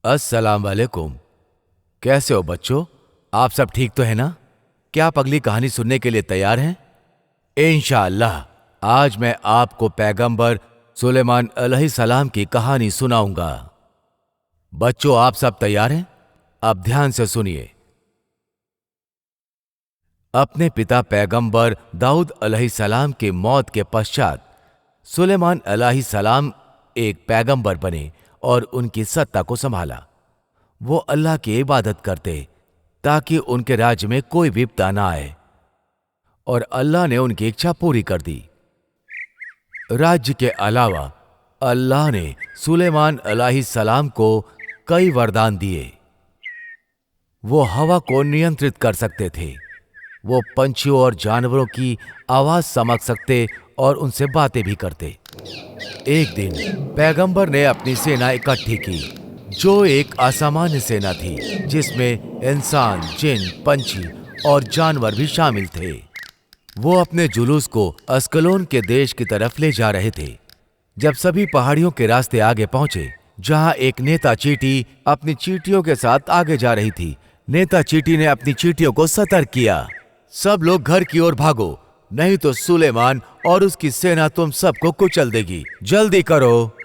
अस्सलाम वालेकुम। कैसे हो बच्चों? आप सब ठीक तो है ना? क्या आप अगली कहानी सुनने के लिए तैयार हैं? इंशाअल्लाह आज मैं आपको पैगंबर सुलेमान अलैहिस्सलाम की कहानी सुनाऊंगा। बच्चों, आप सब तैयार हैं? अब ध्यान से सुनिए। अपने पिता पैगंबर दाऊद अलैहिस्सलाम के मौत के पश्चात सुलेमान अलैहिस्सलाम एक पैगंबर बने और उनकी सत्ता को संभाला। वो अल्लाह की इबादत करते ताकि उनके राज्य में कोई विपदा ना आए, और अल्लाह ने उनकी इच्छा पूरी कर दी। राज्य के अलावा अल्लाह ने सुलेमान अलैहिस्सलाम को कई वरदान दिए। वो हवा को नियंत्रित कर सकते थे, वो पंछियों और जानवरों की आवाज समझ सकते और उनसे बातें भी करते। एक दिन पैगंबर ने अपनी सेना इकट्ठी की, जो एक असामान्य सेना थी जिसमें इंसान, जिन, पंछी और जानवर भी शामिल थे। वो अपने जुलूस को अस्कलोन के देश की तरफ ले जा रहे थे। जब सभी पहाड़ियों के रास्ते आगे पहुंचे, जहां एक नेता चींटी अपनी चींटियों के साथ आगे जा रही थी, नेता चींटी ने अपनी चींटियों को सतर्क किया, सब लोग घर की ओर भागो, नहीं तो सुलेमान और उसकी सेना तुम सबको कुचल देगी। जल्दी करो।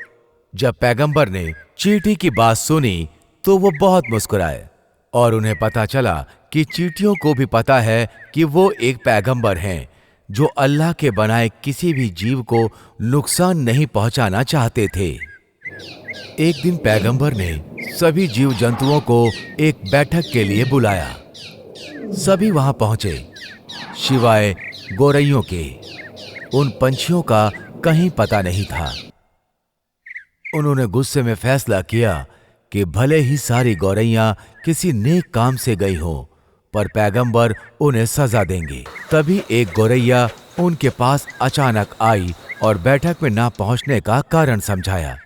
जब पैगंबर ने चींटी की बात सुनी तो वो बहुत मुस्कुराए, और उन्हें पता चला कि चींटियों को भी पता है कि वो एक पैगंबर हैं जो अल्लाह के बनाए किसी भी जीव को नुकसान नहीं पहुंचाना चाहते थे। एक दिन पैगंबर ने सभी जीव जंतुओं को एक बैठक के लिए बुलाया। सभी वहां पहुंचे, सिवाय गोरैयों के। उन पंछियों का कहीं पता नहीं था। उन्होंने गुस्से में फैसला किया कि भले ही सारी गौरैयां किसी नेक काम से गई हो, पर पैगंबर उन्हें सजा देंगे। तभी एक गौरैया उनके पास अचानक आई और बैठक में ना पहुंचने का कारण समझाया।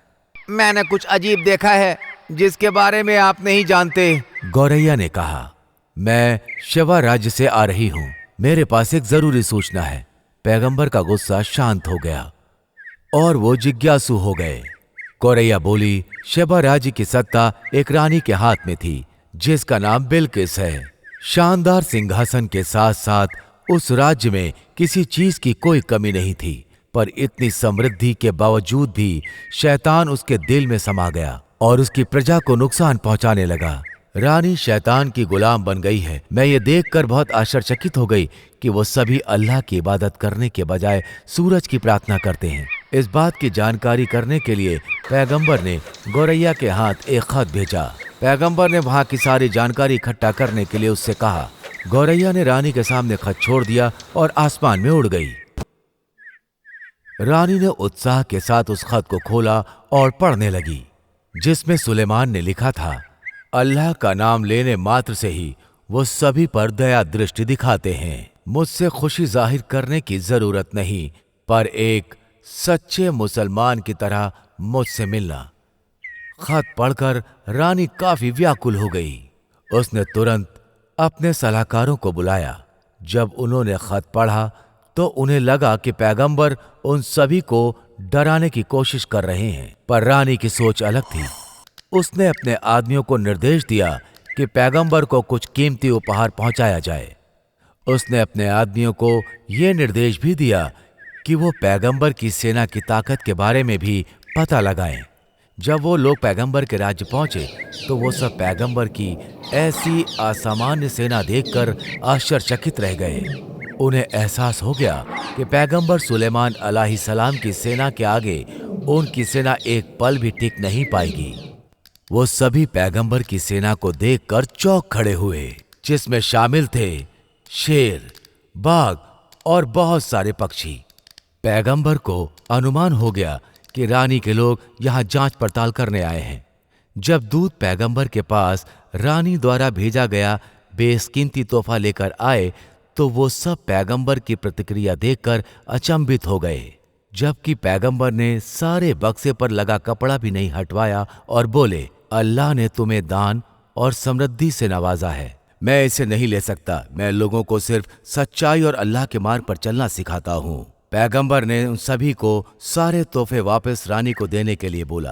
मैंने कुछ अजीब देखा है जिसके बारे में आप नहीं जानते। गौरैया ने कहा, मैं शिवा राज्य से आ रही हूं, मेरे पास एक जरूरी सूचना है। पैगंबर का गुस्सा शांत हो गया और वो जिज्ञासु हो गए। गौरैया बोली, शेबा राज्य की सत्ता एक रानी के हाथ में थी जिसका नाम बिलकिस है। शानदार सिंहासन के साथ साथ उस राज्य में किसी चीज की कोई कमी नहीं थी, पर इतनी समृद्धि के बावजूद भी शैतान उसके दिल में समा गया और उसकी प्रजा को नुकसान पहुंचाने लगा। रानी शैतान की गुलाम बन गई है। मैं ये देखकर बहुत आश्चर्यचकित हो गई कि वो सभी अल्लाह की इबादत करने के बजाय सूरज की प्रार्थना करते हैं। इस बात की जानकारी करने के लिए पैगंबर ने गौरैया के हाथ एक खत भेजा। पैगंबर ने वहां की सारी जानकारी इकट्ठा करने के लिए उससे कहा। गौरैया ने रानी के सामने खत छोड़ दिया और आसमान में उड़ गई। रानी ने उत्साह के साथ उस खत को खोला और पढ़ने लगी, जिसमें सुलेमान ने लिखा था, अल्लाह का नाम लेने मात्र से ही वो सभी पर दया दृष्टि दिखाते हैं। मुझसे खुशी जाहिर करने की जरूरत नहीं, पर एक सच्चे मुसलमान की तरह मुझसे मिलना। खत पढ़कर रानी काफी व्याकुल हो गई। उसने तुरंत अपने सलाहकारों को बुलाया। जब उन्होंने खत पढ़ा तो उन्हें लगा कि पैगंबर उन सभी को डराने की कोशिश कर रहे हैं, पर रानी की सोच अलग थी। उसने अपने आदमियों को निर्देश दिया कि पैगंबर को कुछ कीमती उपहार पहुंचाया जाए। उसने अपने आदमियों को यह निर्देश भी दिया कि वो पैगंबर की सेना की ताकत के बारे में भी पता लगाएं। जब वो लोग पैगंबर के राज्य पहुंचे तो वो सब पैगंबर की ऐसी असामान्य सेना देखकर आश्चर्यचकित रह गए। उन्हें एहसास हो गया कि पैगंबर सुलेमान अलैहिस्सलाम की सेना के आगे उनकी सेना एक पल भी टिक नहीं पाएगी। वो सभी पैगंबर की सेना को देखकर चौंक खड़े हुए, जिसमें शामिल थे शेर, बाघ और बहुत सारे पक्षी। पैगंबर को अनुमान हो गया कि रानी के लोग यहाँ जांच पड़ताल करने आए हैं। जब दूत पैगंबर के पास रानी द्वारा भेजा गया बेशकीमती तोहफा लेकर आए तो वो सब पैगंबर की प्रतिक्रिया देखकर अचंभित हो गए, जबकि पैगंबर ने सारे बक्से पर लगा कपड़ा भी नहीं हटवाया और बोले, अल्लाह ने तुम्हें दान और समृद्धि से नवाजा है। मैं इसे नहीं ले सकता। मैं लोगों को सिर्फ सच्चाई और अल्लाह के मार्ग पर चलना सिखाता हूँ। पैगंबर ने उन सभी को सारे तोहफे वापस रानी को देने के लिए बोला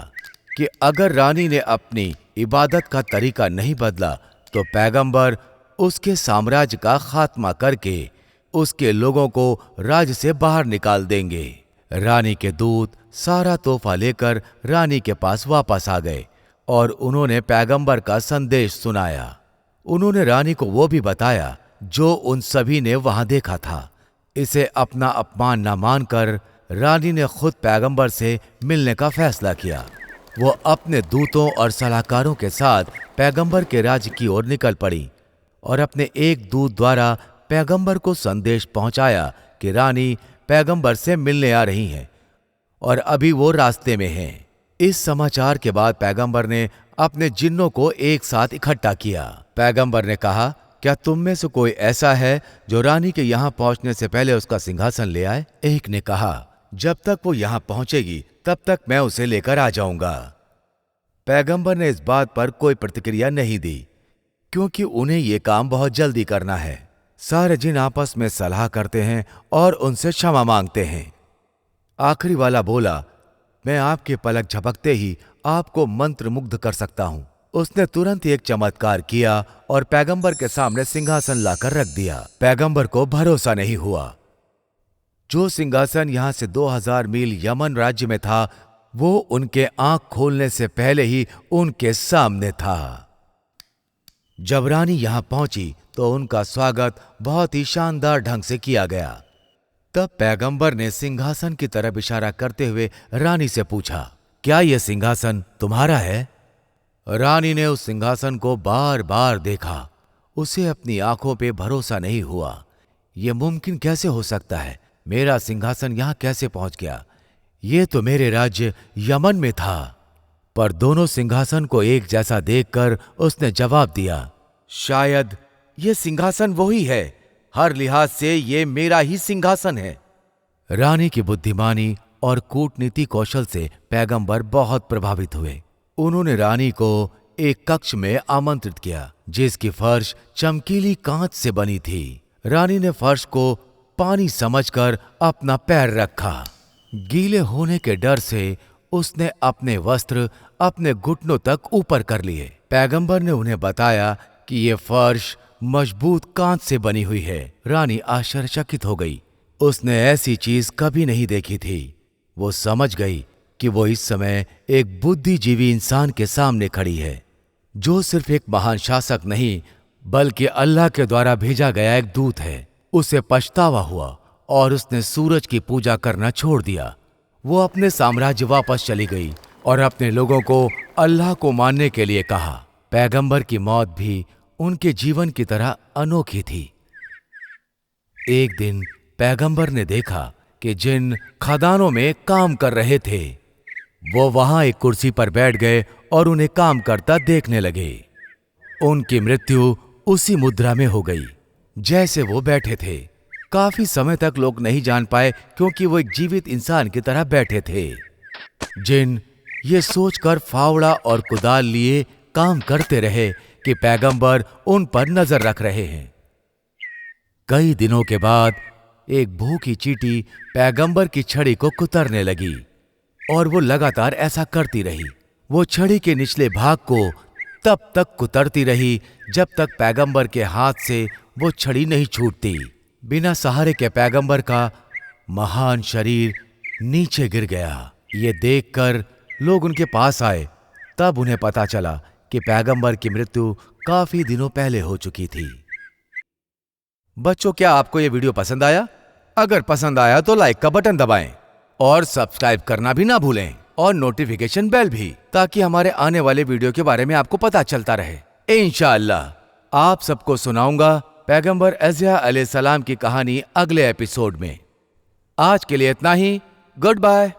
कि अगर रानी ने अपनी इबादत का तरीका नहीं बदला तो पैगंबर उसके साम्राज्य का खात्मा करके उसके लोगों को राज्य से बाहर निकाल देंगे। रानी के दूत सारा तोहफा लेकर रानी के पास वापस आ गए और उन्होंने पैगंबर का संदेश सुनाया। उन्होंने रानी को वो भी बताया जो उन सभी ने वहां देखा था। इसे अपना अपमान न मानकर रानी ने खुद पैगंबर से मिलने का फैसला किया। वो अपने दूतों और सलाहकारों के साथ पैगंबर के राज्य की ओर निकल पड़ी और अपने एक दूत द्वारा पैगंबर को संदेश पहुंचाया कि रानी पैगंबर से मिलने आ रही हैं और अभी वो रास्ते में हैं। इस समाचार के बाद पैगंबर ने अपने जिन्नों को एक साथ इकट्ठा किया। पैगंबर ने कहा, क्या तुम में से कोई ऐसा है जो रानी के यहां पहुंचने से पहले उसका सिंहासन ले आए? एक ने कहा, जब तक वो यहां पहुंचेगी तब तक मैं उसे लेकर आ जाऊंगा। पैगंबर ने इस बात पर कोई प्रतिक्रिया नहीं दी क्योंकि उन्हें ये काम बहुत जल्दी करना है। सारे जिन आपस में सलाह करते हैं और उनसे क्षमा मांगते हैं। आखिरी वाला बोला, मैं आपके पलक झपकते ही आपको मंत्र मुग्ध कर सकता हूं। उसने तुरंत एक चमत्कार किया और पैगंबर के सामने सिंहासन लाकर रख दिया। पैगंबर को भरोसा नहीं हुआ। जो सिंहासन यहां से 2000 मील यमन राज्य में था वो उनके आंख खोलने से पहले ही उनके सामने था। जब रानी यहां पहुंची तो उनका स्वागत बहुत ही शानदार ढंग से किया गया। तब पैगंबर ने सिंहासन की तरफ इशारा करते हुए रानी से पूछा, क्या यह सिंहासन तुम्हारा है? रानी ने उस सिंहासन को बार बार देखा। उसे अपनी आंखों पे भरोसा नहीं हुआ। यह मुमकिन कैसे हो सकता है? मेरा सिंहासन यहां कैसे पहुंच गया? ये तो मेरे राज्य यमन में था। पर दोनों सिंहासन को एक जैसा देखकर उसने जवाब दिया, शायद ये सिंहासन वही है। हर लिहाज से ये मेरा ही सिंहासन है। रानी की बुद्धिमानी और कूटनीति कौशल से पैगंबर बहुत प्रभावित हुए। उन्होंने रानी को एक कक्ष में आमंत्रित किया जिसकी फर्श चमकीली कांच से बनी थी। रानी ने फर्श को पानी समझकर अपना पैर रखा। गीले होने के डर से उसने अपने वस्त्र अपने घुटनों तक ऊपर कर लिए। पैगंबर ने उन्हें बताया कि ये फर्श मजबूत कांच से बनी हुई है। रानी आश्चर्यचकित हो गई। उसने ऐसी चीज कभी नहीं देखी थी। वो समझ गई कि वो इस समय एक बुद्धिजीवी इंसान के सामने खड़ी है जो सिर्फ एक महान शासक नहीं बल्कि अल्लाह के द्वारा भेजा गया एक दूत है। उसे पछतावा हुआ और उसने सूरज की पूजा करना छोड़ दिया। वो अपने साम्राज्य वापस चली गई और अपने लोगों को अल्लाह को मानने के लिए कहा। पैगंबर की मौत भी उनके जीवन की तरह अनोखी थी। एक दिन पैगंबर ने देखा कि जिन खदानों में काम कर रहे थे वो वहां एक कुर्सी पर बैठ गए और उन्हें काम करता देखने लगे। उनकी मृत्यु उसी मुद्रा में हो गई जैसे वो बैठे थे। काफी समय तक लोग नहीं जान पाए क्योंकि वो एक जीवित इंसान की तरह बैठे थे। जिन ये सोचकर फावड़ा और कुदाल लिए काम करते रहे कि पैगंबर उन पर नजर रख रहे हैं। कई दिनों के बाद एक भूखी चींटी पैगंबर की छड़ी को कुतरने लगी और वो लगातार ऐसा करती रही। वो छड़ी के निचले भाग को तब तक कुतरती रही जब तक पैगंबर के हाथ से वो छड़ी नहीं छूटती। बिना सहारे के पैगंबर का महान शरीर नीचे गिर गया। ये देखकर लोग उनके पास आए। तब उन्हें पता चला कि पैगंबर की मृत्यु काफी दिनों पहले हो चुकी थी। बच्चों, क्या आपको ये वीडियो पसंद आया? अगर पसंद आया तो लाइक का बटन दबाएं और सब्सक्राइब करना भी ना भूलें और नोटिफिकेशन बेल भी, ताकि हमारे आने वाले वीडियो के बारे में आपको पता चलता रहे। इंशाअल्लाह आप सबको सुनाऊंगा पैगंबर यहया अलैहिस्सलाम की कहानी अगले एपिसोड में। आज के लिए इतना ही। Good bye.